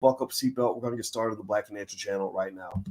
Buckle up, seatbelt. We're going to get started on the Black Financial Channel right now.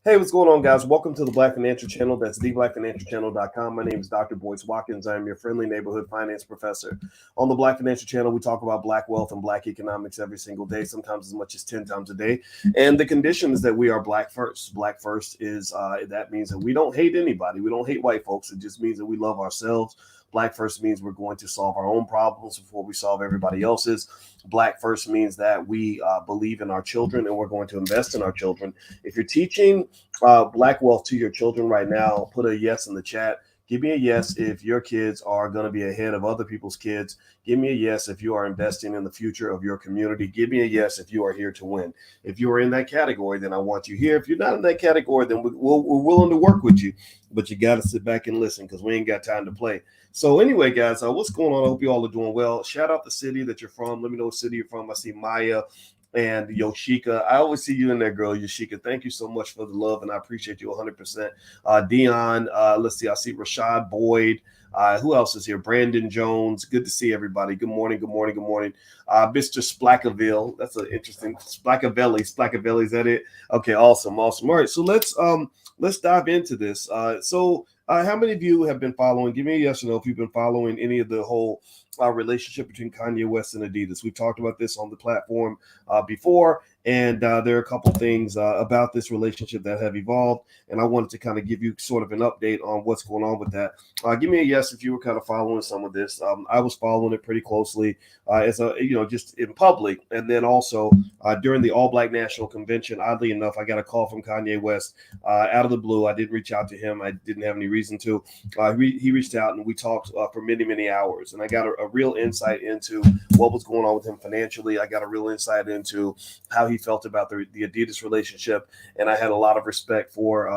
Hey, what's going on, guys? Welcome to the Black Financial Channel. That's theblackfinancialchannel.com. My name is Dr. Boyce Watkins. I am your friendly neighborhood finance professor. On the Black Financial Channel, we talk about Black wealth and Black economics every single day, sometimes as much as 10 times a day. And the condition is that we are Black first. Black first is that means that we don't hate anybody. We don't hate white folks. It just means that we love ourselves. Black first means we're going to solve our own problems before we solve everybody else's. Black first means that we believe in our children and we're going to invest in our children. If you're teaching Black wealth to your children right now, put a yes in the chat. Give me a yes if your kids are going to be ahead of other people's kids. Give me a yes if you are investing in the future of your community. Give me a yes if you are here to win. If you are in that category, then I want you here. If you're not in that category, then we're willing to work with you. But you got to sit back and listen because we ain't got time to play. So anyway, guys, what's going on? I hope you all are doing well. Shout out the city that you're from. Let me know what city you're from. I see Maya and Yoshika. I always see you in there, girl, Yoshika. Thank you so much for the love, and I appreciate you 100%. Dion, let's see. I see Rashad Boyd. Who else is here? Brandon Jones. Good to see everybody. Good morning. Good morning. Good morning. Mr. Splackaville. That's an interesting Splackavelli. Splackavelli, is that it? Okay, awesome. All right, so let's dive into this. How many of you have been following? Give me a yes or no if you've been following any of the whole relationship between Kanye West and Adidas. We've talked about this on the platform before, and there are a couple things about this relationship that have evolved, and I wanted to kind of give you sort of an update on what's going on with that. Give me a yes if you were kind of following some of this. I was following it pretty closely just in public, and then also during the All Black National Convention. Oddly enough, I got a call from Kanye West out of the blue. I didn't reach out to him. I didn't have any reason to. He reached out and we talked for many, many hours, and I got a real insight into what was going on with him financially. I got a real insight into how he felt about the Adidas relationship, and I had a lot of respect for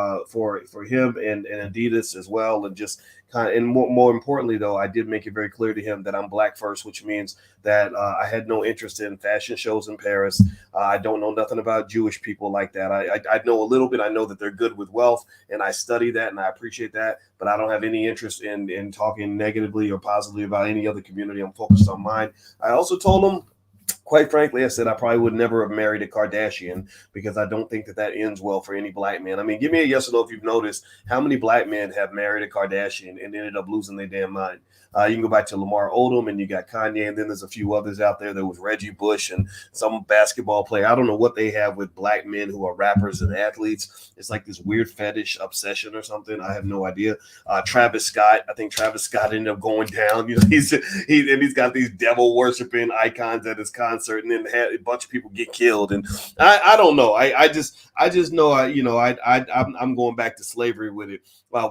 him and Adidas as well, and just and more importantly, though, I did make it very clear to him that I'm Black first, which means that I had no interest in fashion shows in Paris. I don't know nothing about Jewish people like that. I know a little bit. I know that they're good with wealth, and I study that, and I appreciate that. But I don't have any interest in talking negatively or positively about any other community. I'm focused on mine. I also told him, quite frankly, I said I probably would never have married a Kardashian because I don't think that ends well for any Black man. I mean, give me a yes or no if you've noticed how many Black men have married a Kardashian and ended up losing their damn mind. You can go back to Lamar Odom, and you got Kanye, and then there's a few others out there. There was Reggie Bush and some basketball player. I don't know what they have with Black men who are rappers and athletes. It's like this weird fetish obsession or something. I have no idea. Travis Scott. I think Travis Scott ended up going down. He's got these devil worshiping icons at his concert, and then had a bunch of people get killed. And I don't know. I just know I'm going back to slavery with it.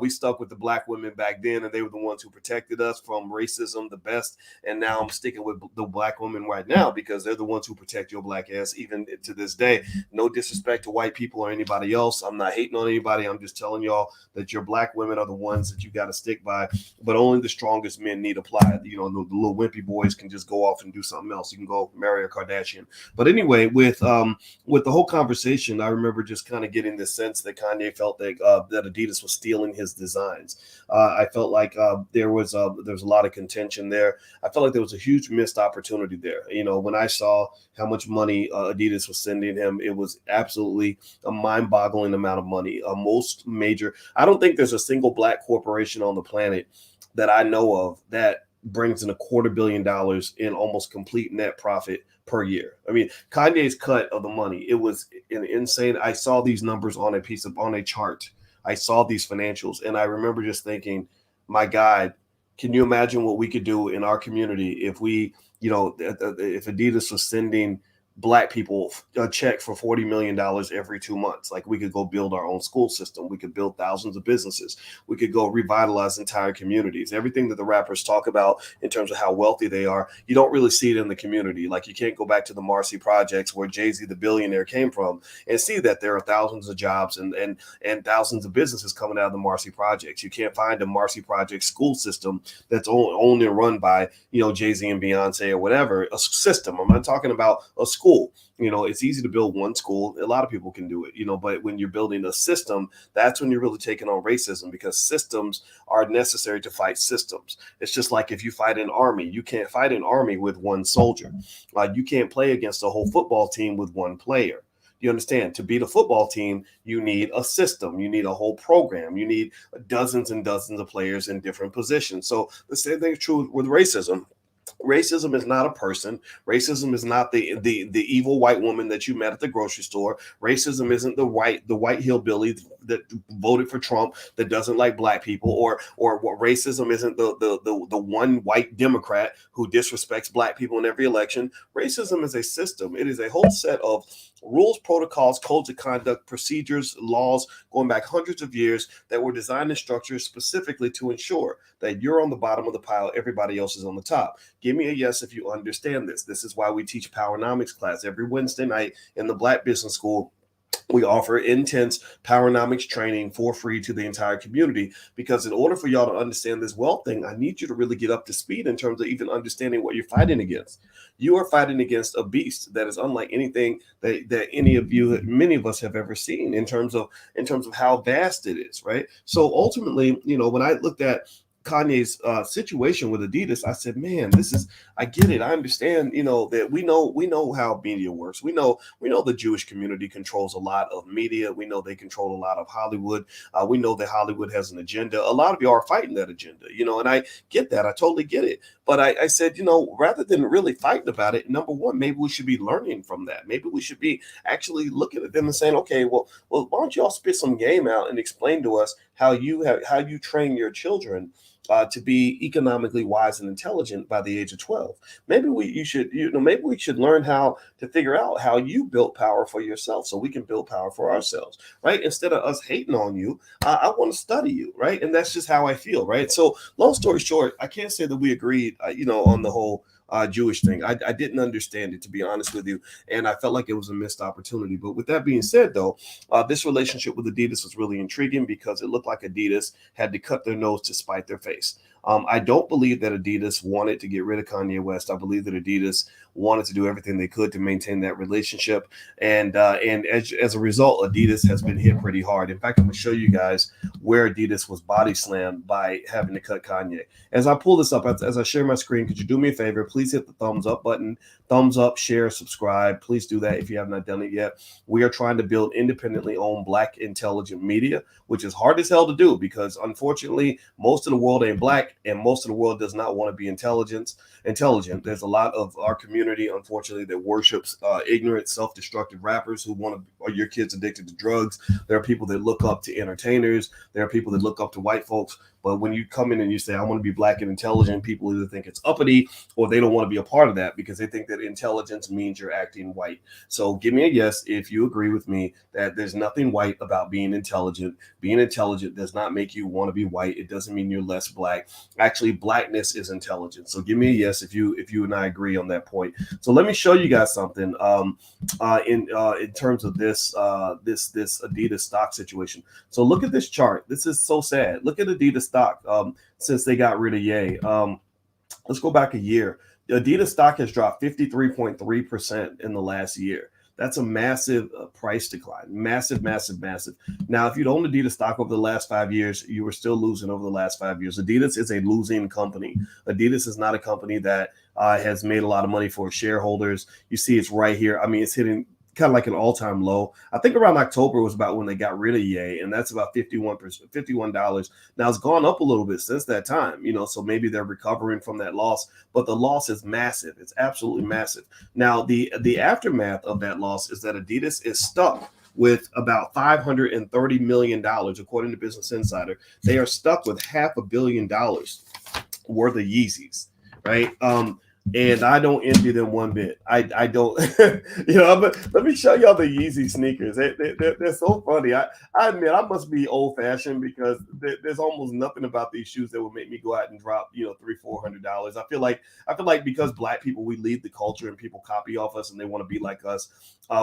We stuck with the Black women back then, and they were the ones who protected us from racism the best. And now I'm sticking with the Black women right now because they're the ones who protect your Black ass even to this day. No disrespect to white people or anybody else. I'm not hating on anybody. I'm just telling y'all that your Black women are the ones that you got to stick by. But only the strongest men need apply. The little wimpy boys can just go off and do something else. You can go marry a Kardashian. But anyway, with the whole conversation, I remember just kind of getting this sense that Kanye felt that Adidas was stealing his designs. I felt like there was a lot of contention there. I felt like there was a huge missed opportunity there. When I saw how much money Adidas was sending him, it was absolutely a mind-boggling amount of money. I don't think there's a single Black corporation on the planet that I know of that brings in $250 million in almost complete net profit per year. I mean, Kanye's cut of the money, it was insane. I saw these numbers on a chart. I saw these financials, and I remember just thinking, my God, can you imagine what we could do in our community if if Adidas was sending Black people a check for $40 million every 2 months? Like, we could go build our own school system. We could build thousands of businesses. We could go revitalize entire communities. Everything that the rappers talk about in terms of how wealthy they are, you don't really see it in the community. Like, you can't go back to the Marcy projects where Jay-Z, the billionaire, came from and see that there are thousands of jobs and thousands of businesses coming out of the Marcy projects. You can't find a Marcy project school system that's owned and run by, Jay-Z and Beyonce or whatever, a system. I'm not talking about a school school. It's easy to build one school. A lot of people can do it, but when you're building a system, that's when you're really taking on racism, because systems are necessary to fight systems. It's just like if you fight an army, you can't fight an army with one soldier. You can't play against a whole football team with one player. You understand? To beat a football team, you need a system. You need a whole program. You need dozens and dozens of players in different positions. So the same thing is true with racism. Racism is not a person. Racism is not the evil white woman that you met at the grocery store. Racism isn't the white hillbilly that voted for Trump that doesn't like black people, or what racism isn't the one white Democrat who disrespects black people in every election. Racism is a system. It is a whole set of rules, protocols, codes of conduct, procedures, laws going back hundreds of years that were designed and structured specifically to ensure that you're on the bottom of the pile, everybody else is on the top. Give me a yes if you understand this. This is why we teach Powernomics class every Wednesday night in the Black Business School. We offer intense Powernomics training for free to the entire community, because in order for y'all to understand this wealth thing, I need you to really get up to speed in terms of even understanding what you're fighting against. You are fighting against a beast that is unlike anything that many of us have ever seen in terms of how vast it is, right? So ultimately, when I looked at Kanye's situation with Adidas, I said, man, I get it. I understand, that we know how media works. We know the Jewish community controls a lot of media. We know they control a lot of Hollywood. We know that Hollywood has an agenda. A lot of you are fighting that agenda, and I get that. I totally get it. But I said, rather than really fighting about it, number one, maybe we should be learning from that. Maybe we should be actually looking at them and saying, okay, well, why don't you all spit some game out and explain to us how you train your children to be economically wise and intelligent by the age of 12. Maybe we should learn how to figure out how you built power for yourself, so we can build power for ourselves, right? Instead of us hating on you, I want to study you, right? And that's just how I feel, right? So long story short, I can't say that we agreed, on the whole Jewish thing. I didn't understand it, to be honest with you, and I felt like it was a missed opportunity. But with that being said, though, this relationship with Adidas was really intriguing, because it looked like Adidas had to cut their nose to spite their face. I don't believe that Adidas wanted to get rid of Kanye West. I believe that Adidas wanted to do everything they could to maintain that relationship, and as a result, Adidas has been hit pretty hard. In fact, I'm going to show you guys where Adidas was body slammed by having to cut Kanye. As I pull this up, as I share my screen, could you do me a favor? Please hit the thumbs up button, thumbs up, share, subscribe. Please do that if you have not done it yet. We are trying to build independently owned Black intelligent media, which is hard as hell to do, because unfortunately, most of the world ain't Black, and most of the world does not want to be intelligent. There's a lot of our community, unfortunately, that worships ignorant, self-destructive rappers who are your kids addicted to drugs. There are people that look up to entertainers. There are people that look up to white folks. But when you come in and you say, I want to be Black and intelligent, people either think it's uppity, or they don't want to be a part of that because they think that intelligence means you're acting white. So give me a yes if you agree with me that there's nothing white about being intelligent. Being intelligent does not make you want to be white. It doesn't mean you're less Black. Actually, Blackness is intelligence. So give me a yes if you and I agree on that point. So let me show you guys something in terms of this Adidas stock situation. So look at this chart. This is so sad. Look at Adidas stock since they got rid of Ye. Let's go back a year. Adidas stock has dropped 53.3% in the last year. That's a massive price decline. Massive, massive, massive. Now, if you'd owned Adidas stock over the last 5 years, you were still losing over the last 5 years. Adidas is a losing company. Adidas is not a company that has made a lot of money for shareholders. You see it's right here. I mean, it's hitting kind of like an all-time low. I think around October was about when they got rid of Ye, and that's about $51. Now it's gone up a little bit since that time, so maybe they're recovering from that loss, but the loss is massive. It's absolutely massive. Now the aftermath of that loss is that Adidas is stuck with about $530 million, according to Business Insider. They are stuck with $500 million worth of Yeezys, right? And I don't envy them one bit. I don't, but let me show y'all the Yeezy sneakers. They're so funny. I admit I must be old fashioned, because there's almost nothing about these shoes that would make me go out and drop, $300-$400. I feel like because Black people, we lead the culture and people copy off us and they want to be like us.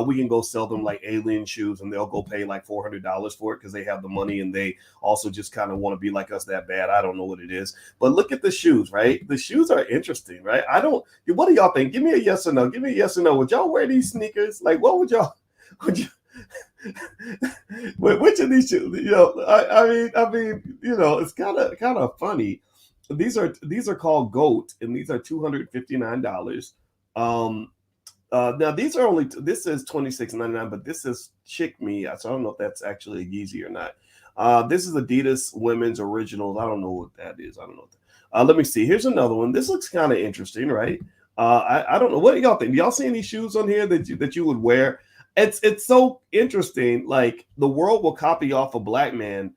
We can go sell them like alien shoes and they'll go pay like $400 for it because they have the money and they also just kind of want to be like us that bad. I don't know what it is, but look at the shoes, right? The shoes are interesting, right? I don't What do y'all think? Give me a yes or no. Give me a yes or no. Would y'all wear these sneakers? Like, what would y'all? Would you? Which of these shoes? I mean, it's kind of funny. These are called GOAT, and these are $259. Um, Now these are only this is 26.99, but this is Chick Me, so I don't know if that's actually a Yeezy or not. This is Adidas Women's Originals. I don't know what that is. I don't know. Let me see. Here's another one. This looks kind of interesting, right? I don't know. What do y'all think? Do y'all see any shoes on here that you would wear? It's so interesting. Like the world will copy off a black man,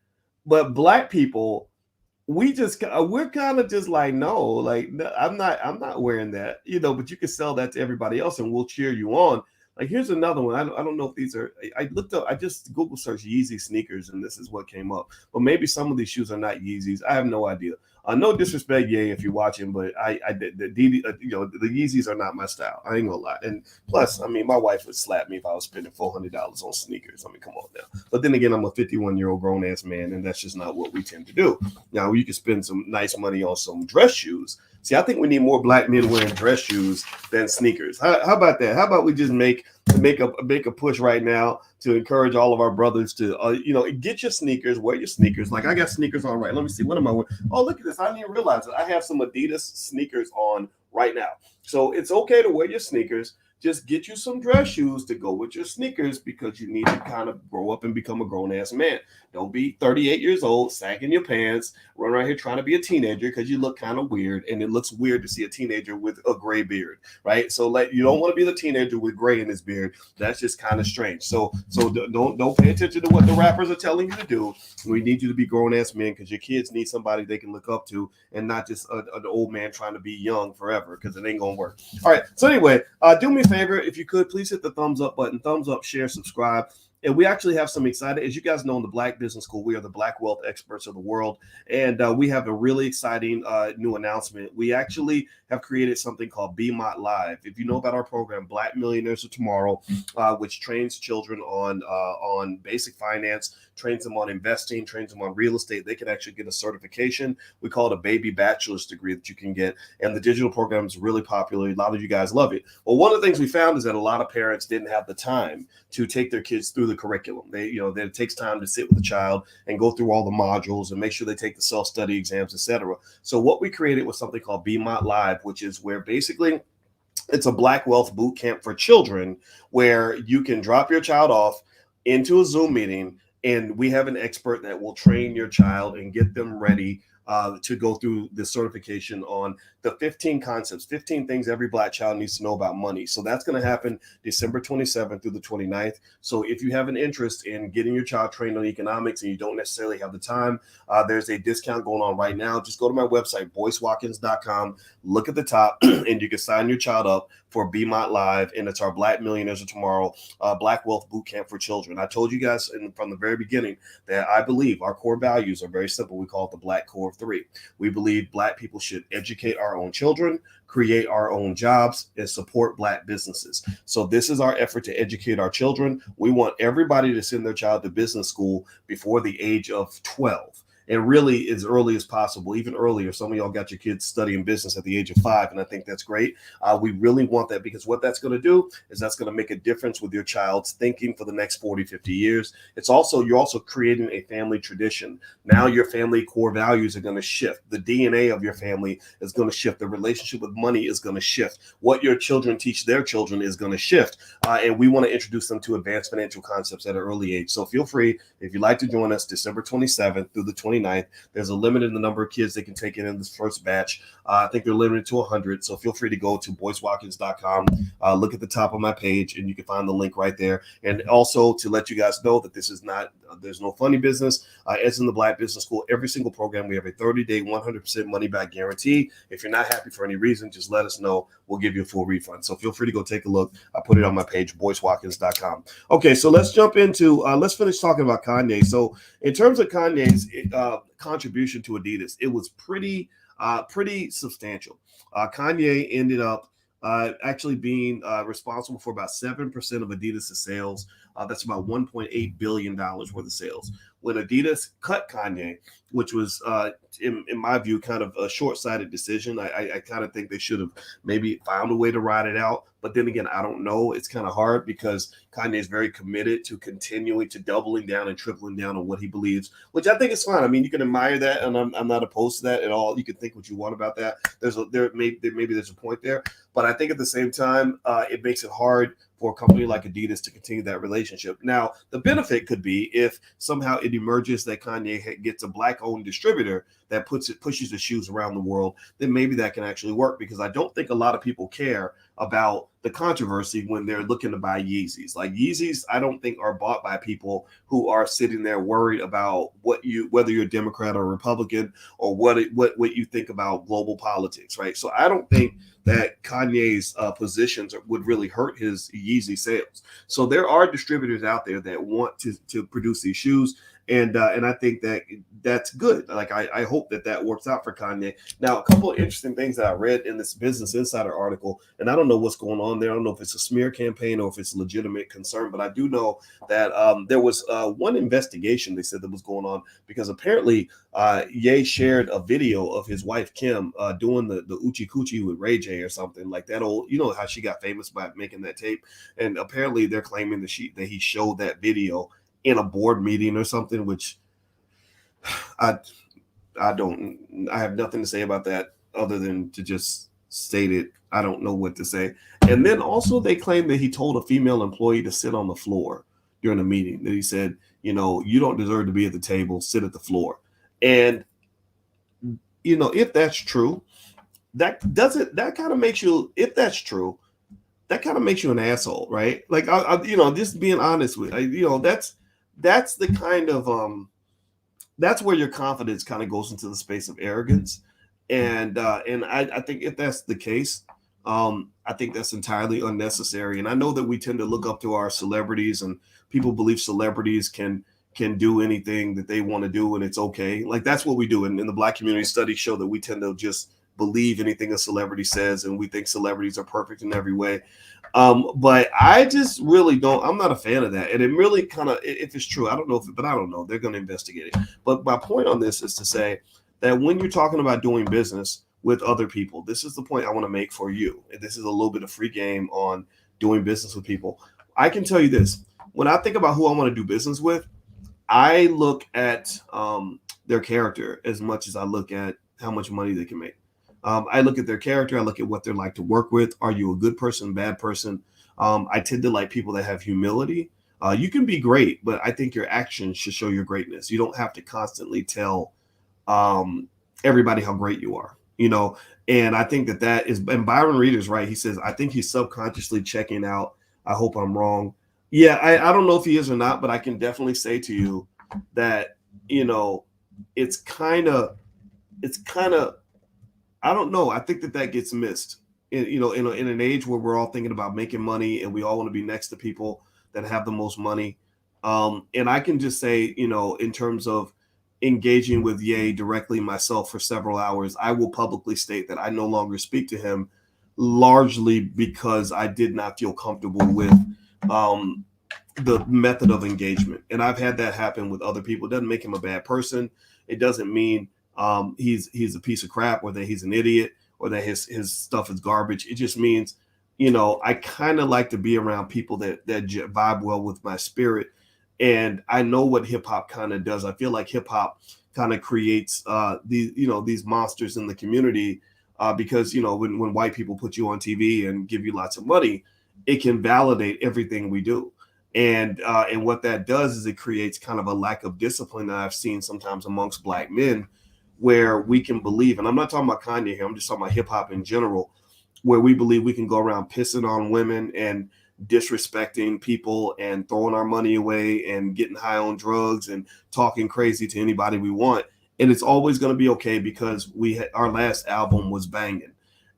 but black people we're kind of just like no, like no, I'm not wearing that, but you can sell that to everybody else and we'll cheer you on. Like here's another one. I don't know if these are. I looked up. I just Google searched Yeezy sneakers and this is what came up. But maybe some of these shoes are not Yeezys. I have no idea. No disrespect, Ye, if you're watching, but the Yeezys are not my style. I ain't gonna lie. And plus, I mean, my wife would slap me if I was spending $400 on sneakers. I mean, come on now. But then again, I'm a 51-year-old grown ass man, and that's just not what we tend to do. Now, you can spend some nice money on some dress shoes. See, I think we need more black men wearing dress shoes than sneakers. How about that? How about we just make a push right now to encourage all of our brothers to, get your sneakers, wear your sneakers. Like I got sneakers on right. Let me see. What am I wearing? Oh, look at this. I didn't even realize it. I have some Adidas sneakers on right now. So it's okay to wear your sneakers. Just get you some dress shoes to go with your sneakers because you need to kind of grow up and become a grown-ass man. Don't be 38 years old, sagging your pants, run around here trying to be a teenager because you look kind of weird, and it looks weird to see a teenager with a gray beard, right? So like you don't want to be the teenager with gray in his beard. That's just kind of strange. So don't pay attention to what the rappers are telling you to do. We need you to be grown-ass men because your kids need somebody they can look up to and not just an old man trying to be young forever because it ain't going to work. All right, so anyway, do me a favor, if you could, please hit the thumbs up button, thumbs up, share, subscribe. And we actually have some excited, as you guys know, in the Black Business School, we are the Black wealth experts of the world. And we have a really exciting new announcement. We actually have created something called BMOT Live. If you know about our program, Black Millionaires of Tomorrow, which trains children on basic finance, trains them on investing, trains them on real estate. They can actually get a certification. We call it a baby bachelor's degree that you can get. And the digital program is really popular. A lot of you guys love it. Well, one of the things we found is that a lot of parents didn't have the time to take their kids through the curriculum. That it takes time to sit with the child and go through all the modules and make sure they take the self-study exams, etc. So what we created was something called BMOT Live, which is where basically it's a Black wealth boot camp for children where you can drop your child off into a Zoom meeting and we have an expert that will train your child and get them ready to go through the certification on the 15 concepts, 15 things every Black child needs to know about money. So that's going to happen December 27th through the 29th. So if you have an interest in getting your child trained on economics and you don't necessarily have the time, there's a discount going on right now. Just go to my website, boycewatkins.com, look at the top, and you can sign your child up for BMOT Live, and it's our Black Millionaires of Tomorrow Black Wealth Boot Camp for Children. I told you guys from the very beginning that I believe our core values are very simple. We call it the Black Core of 3. We believe Black people should educate our own children, create our own jobs, and support Black businesses. So this is our effort to educate our children. We want everybody to send their child to business school before the age of 12. And really as early as possible, even earlier. Some of y'all got your kids studying business at the age of 5, and I think that's great. We really want that because what that's going to do is that's going to make a difference with your child's thinking for the next 40, 50 years. You're also creating a family tradition. Now your family core values are going to shift. The DNA of your family is going to shift. The relationship with money is going to shift. What your children teach their children is going to shift. And we want to introduce them to advanced financial concepts at an early age. So feel free, if you'd like to join us December 27th through the 29th. There's a limit in the number of kids they can take in this first batch. I think they're limited to 100. So feel free to go to boycewatkins.com, look at the top of my page, and you can find the link right there. And also to let you guys know that this is not, there's no funny business. As in the Black Business School, every single program, we have a 30-day, 100% money back guarantee. If you're not happy for any reason, just let us know. We'll give you a full refund. So feel free to go take a look. I put it on my page, boycewatkins.com. Okay, so let's jump into, let's finish talking about Kanye. So in terms of Kanye's contribution to Adidas, it was pretty substantial. Kanye ended up actually being responsible for about 7% of Adidas' sales. That's about $1.8 billion worth of sales. When Adidas cut Kanye, which was, in my view, kind of a short-sighted decision. I kind of think they should have maybe found a way to ride it out. But then again, I don't know. It's kind of hard because Kanye is very committed to continuing to doubling down and tripling down on what he believes, which I think is fine. I mean, you can admire that, and I'm not opposed to that at all. You can think what you want about that. Maybe there's a point there, but I think at the same time, it makes it hard for a company like Adidas to continue that relationship. Now, the benefit could be if somehow it emerges that Kanye gets a black-owned distributor that pushes the shoes around the world, then maybe that can actually work, because I don't think a lot of people care about the controversy when they're looking to buy Yeezys. Like Yeezys, I don't think are bought by people who are sitting there worried about whether you're a Democrat or Republican, or what you think about global politics, right? So I don't think that Kanye's positions would really hurt his Yeezy sales. So there are distributors out there that want to produce these shoes, and I think that's good. Like I hope that works out for Kanye. Now, a couple of interesting things that I read in this Business Insider article, and I don't know what's going on there. I don't know if it's a smear campaign or if it's a legitimate concern, but I do know that there was one investigation they said that was going on, because apparently Ye shared a video of his wife Kim doing the Uchi Coochie with Ray J or something like that. Old, you know how she got famous by making that tape, and apparently they're claiming that he showed that video in a board meeting or something, which I have nothing to say about that other than to just state it. I don't know what to say. And then also they claim that he told a female employee to sit on the floor during a meeting, that he said, you don't deserve to be at the table, sit at the floor. And if that's true, that kind of makes you, if that's true, that kind of makes you an asshole, right? Like just being honest with that's the kind of that's where your confidence kind of goes into the space of arrogance, and I think if that's the case, I think that's entirely unnecessary. And I know that we tend to look up to our celebrities, and people believe celebrities can do anything that they want to do, and it's okay. Like that's what we do. And in the Black community, studies show that we tend to just believe anything a celebrity says, and we think celebrities are perfect in every way. But I just really don't. I'm not a fan of that, and it really kind of, if it's true, I don't know but I don't know. They're going to investigate it. But my point on this is to say that when you're talking about doing business with other people, this is the point I want to make for you. And this is a little bit of free game on doing business with people. I can tell you this: when I think about who I want to do business with, I look at their character as much as I look at how much money they can make. I look at their character. I look at what they're like to work with. Are you a good person, bad person? I tend to like people that have humility. You can be great, but I think your actions should show your greatness. You don't have to constantly tell everybody how great you are, and I think that is, and Byron Reeder's right. He says, I think he's subconsciously checking out. I hope I'm wrong. Yeah, I don't know if he is or not, but I can definitely say to you that, it's kind of, I don't know. I think that gets missed in an age where we're all thinking about making money, and we all want to be next to people that have the most money. And I can just say, in terms of engaging with Ye directly myself for several hours, I will publicly state that I no longer speak to him, largely because I did not feel comfortable with the method of engagement. And I've had that happen with other people. It doesn't make him a bad person. It doesn't mean he's a piece of crap, or that he's an idiot, or that his stuff is garbage. It just means, I kind of like to be around people that vibe well with my spirit. And I know what hip hop kind of does. I feel like hip hop kind of creates these monsters in the community, because when white people put you on TV and give you lots of money, it can validate everything we do. And what that does is it creates kind of a lack of discipline that I've seen sometimes amongst Black men, where we can believe, and I'm not talking about Kanye here, I'm just talking about hip hop in general, where we believe we can go around pissing on women and disrespecting people and throwing our money away and getting high on drugs and talking crazy to anybody we want. And it's always going to be okay because our last album was banging.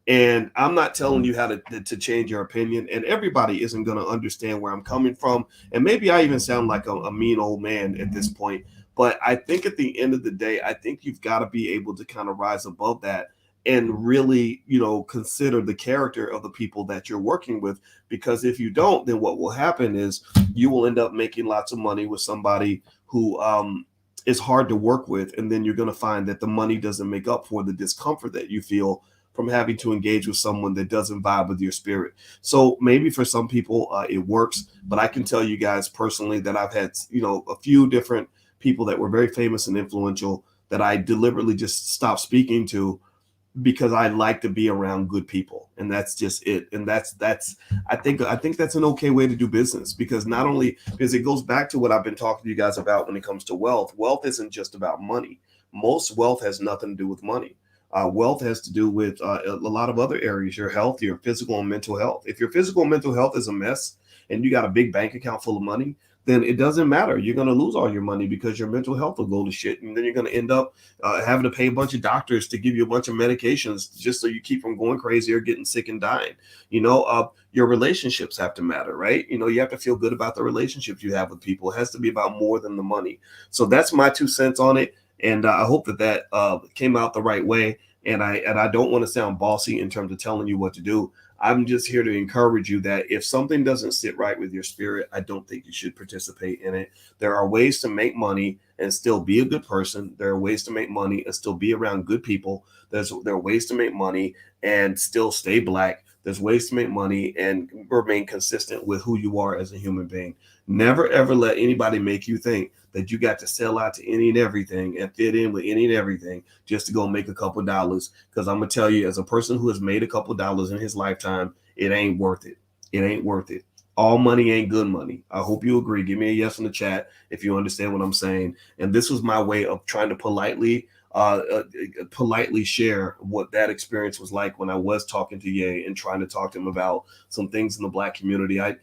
And I'm not telling you how to change your opinion, and everybody isn't going to understand where I'm coming from. And maybe I even sound like a mean old man at this point. But I think at the end of the day, I think you've got to be able to kind of rise above that and really, consider the character of the people that you're working with. Because if you don't, then what will happen is you will end up making lots of money with somebody who is hard to work with, and then you're going to find that the money doesn't make up for the discomfort that you feel from having to engage with someone that doesn't vibe with your spirit. So maybe for some people it works, but I can tell you guys personally that I've had, a few different people that were very famous and influential that I deliberately just stopped speaking to because I like to be around good people, and that's just it. And that's I think that's an okay way to do business, because not only, because it goes back to what I've been talking to you guys about when it comes to wealth. Wealth isn't just about money. Most wealth has nothing to do with money. Wealth has to do with a lot of other areas: your health, your physical and mental health. If your physical and mental health is a mess and you got a big bank account full of money, then it doesn't matter. You're going to lose all your money because your mental health will go to shit. And then you're going to end up having to pay a bunch of doctors to give you a bunch of medications just so you keep from going crazy or getting sick and dying. Your relationships have to matter, right? You have to feel good about the relationships you have with people. It has to be about more than the money. So that's my 2 cents on it. And I hope that came out the right way. And I don't want to sound bossy in terms of telling you what to do. I'm just here to encourage you that if something doesn't sit right with your spirit, I don't think you should participate in it. There are ways to make money and still be a good person. There are ways to make money and still be around good people. There are ways to make money and still stay black. There's ways to make money and remain consistent with who you are as a human being. Never, ever let anybody make you think that you got to sell out to any and everything and fit in with any and everything just to go make a couple dollars. Because I'm going to tell you, as a person who has made a couple dollars in his lifetime, it ain't worth it. It ain't worth it. All money ain't good money. I hope you agree. Give me a yes in the chat if you understand what I'm saying. And this was my way of trying to politely share what that experience was like when I was talking to Ye and trying to talk to him about some things in the Black community. I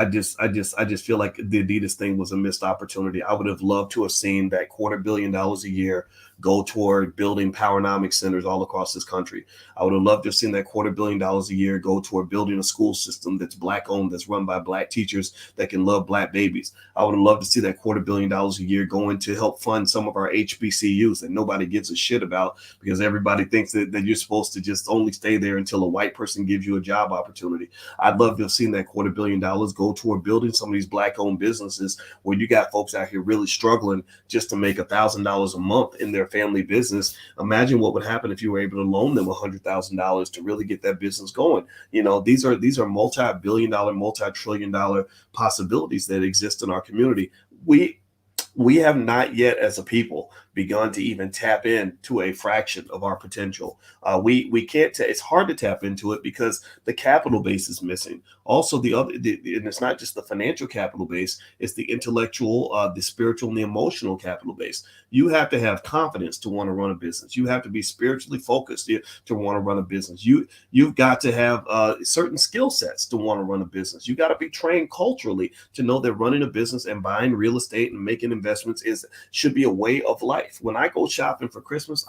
just feel like the Adidas thing was a missed opportunity. I would have loved to have seen that $250 million a year go toward building powernomic centers all across this country. I would have loved to have seen that $250 million a year go toward building a school system that's Black owned, that's run by Black teachers that can love Black babies. I would have loved to see that $250 million a year going to help fund some of our HBCUs that nobody gives a shit about, because everybody thinks that you're supposed to just only stay there until a white person gives you a job opportunity. I'd love to have seen that $250 million go toward building some of these Black owned businesses where you got folks out here really struggling just to make $1,000 a month in their family business. Imagine what would happen if you were able to loan them $100,000 to really get that business going. These are multi-billion-dollar, multi-trillion-dollar possibilities that exist in our community. We have not yet, as a people, begun to even tap into a fraction of our potential. We can't. It's hard to tap into it because the capital base is missing. Also, and it's not just the financial capital base; it's the intellectual, the spiritual, and the emotional capital base. You have to have confidence to want to run a business. You have to be spiritually focused to want to run a business. You've got to have certain skill sets to want to run a business. You got to be trained culturally to know that running a business and buying real estate and making investments should be a way of life. When I go shopping for Christmas,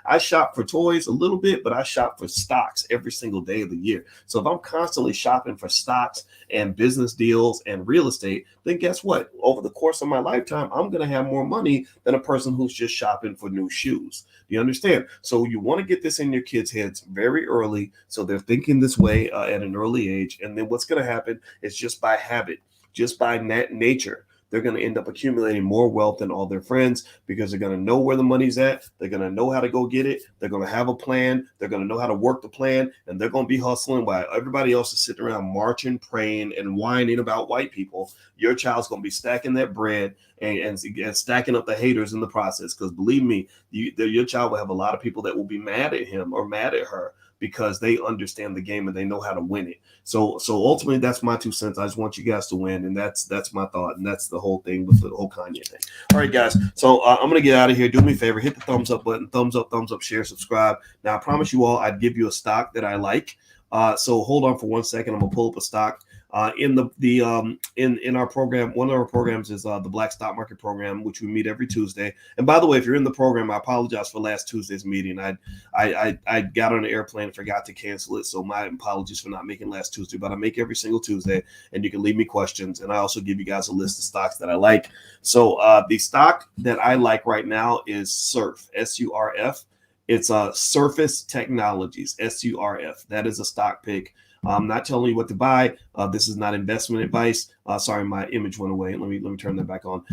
I shop for toys a little bit, but I shop for stocks every single day of the year. So if I'm constantly shopping for stocks and business deals and real estate, then guess what? Over the course of my lifetime, I'm going to have more money than a person who's just shopping for new shoes. Do you understand? So you want to get this in your kids' heads very early, so they're thinking this way at an early age. And then what's going to happen is, just by habit, just by nature, they're going to end up accumulating more wealth than all their friends, because they're going to know where the money's at. They're going to know how to go get it. They're going to have a plan. They're going to know how to work the plan, and they're going to be hustling while everybody else is sitting around marching, praying, and whining about white people. Your child's going to be stacking that bread and stacking up the haters in the process, because believe me, your child will have a lot of people that will be mad at him or mad at her because they understand the game and they know how to win it. So ultimately, that's my 2 cents. I just want you guys to win, and that's my thought, and that's the whole thing with the whole Kanye thing. All right, guys. So I'm gonna get out of here. Do me a favor, hit the thumbs up button, thumbs up, share, subscribe. Now I promise you all, I'd give you a stock that I like. So hold on for 1 second. I'm gonna pull up a stock. In our program, one of our programs is the Black Stock Market Program, which we meet every Tuesday. And by the way, if you're in the program, I apologize for last Tuesday's meeting. I got on an airplane and forgot to cancel it, so my apologies for not making last Tuesday. But I make every single Tuesday, and you can leave me questions, and I also give you guys a list of stocks that I like. So the stock that I like right now is SURF, SURF. It's Surface Technologies, SURF. That is a stock pick. I'm not telling you what to buy. This is not investment advice. Sorry, my image went away. Let me turn that back on.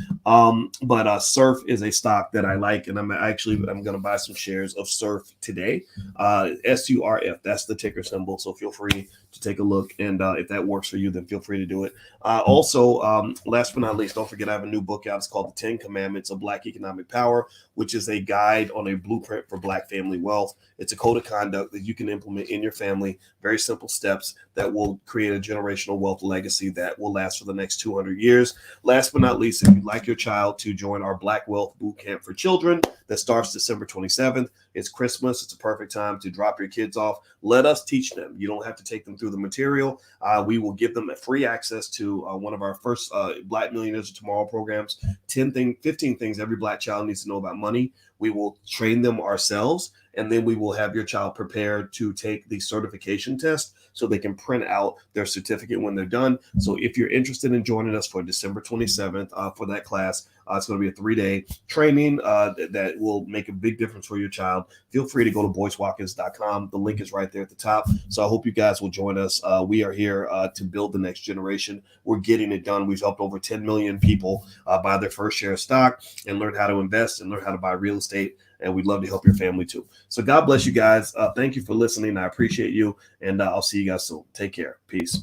But Surf is a stock that I like, and I'm going to buy some shares of Surf today. SURF, that's the ticker symbol. So feel free to take a look, and if that works for you, then feel free to do it. Also, last but not least, don't forget I have a new book out. It's called The 10 Commandments of Black Economic Power, which is a guide on a blueprint for Black family wealth. It's a code of conduct that you can implement in your family. Very simple steps that will create a generational wealth legacy that will last for the next 200 years. Last but not least, if you'd like your child to join our Black Wealth Boot Camp for Children that starts December 27th, it's Christmas. It's a perfect time to drop your kids off. Let us teach them. You don't have to take them through the material. We will give them a free access to one of our first Black Millionaires of Tomorrow programs, 15 things every Black child needs to know about money. We will train them ourselves, and then we will have your child prepared to take the certification test so they can print out their certificate when they're done. So if you're interested in joining us for December 27th for that class, it's going to be a 3-day training that will make a big difference for your child. Feel free to go to boycewatkins.com. The link is right there at the top. So I hope you guys will join us. We are here to build the next generation. We're getting it done. We've helped over 10 million people buy their first share of stock and learn how to invest and learn how to buy real estate. And we'd love to help your family too. So God bless you guys. Thank you for listening. I appreciate you. And I'll see you guys soon. Take care. Peace.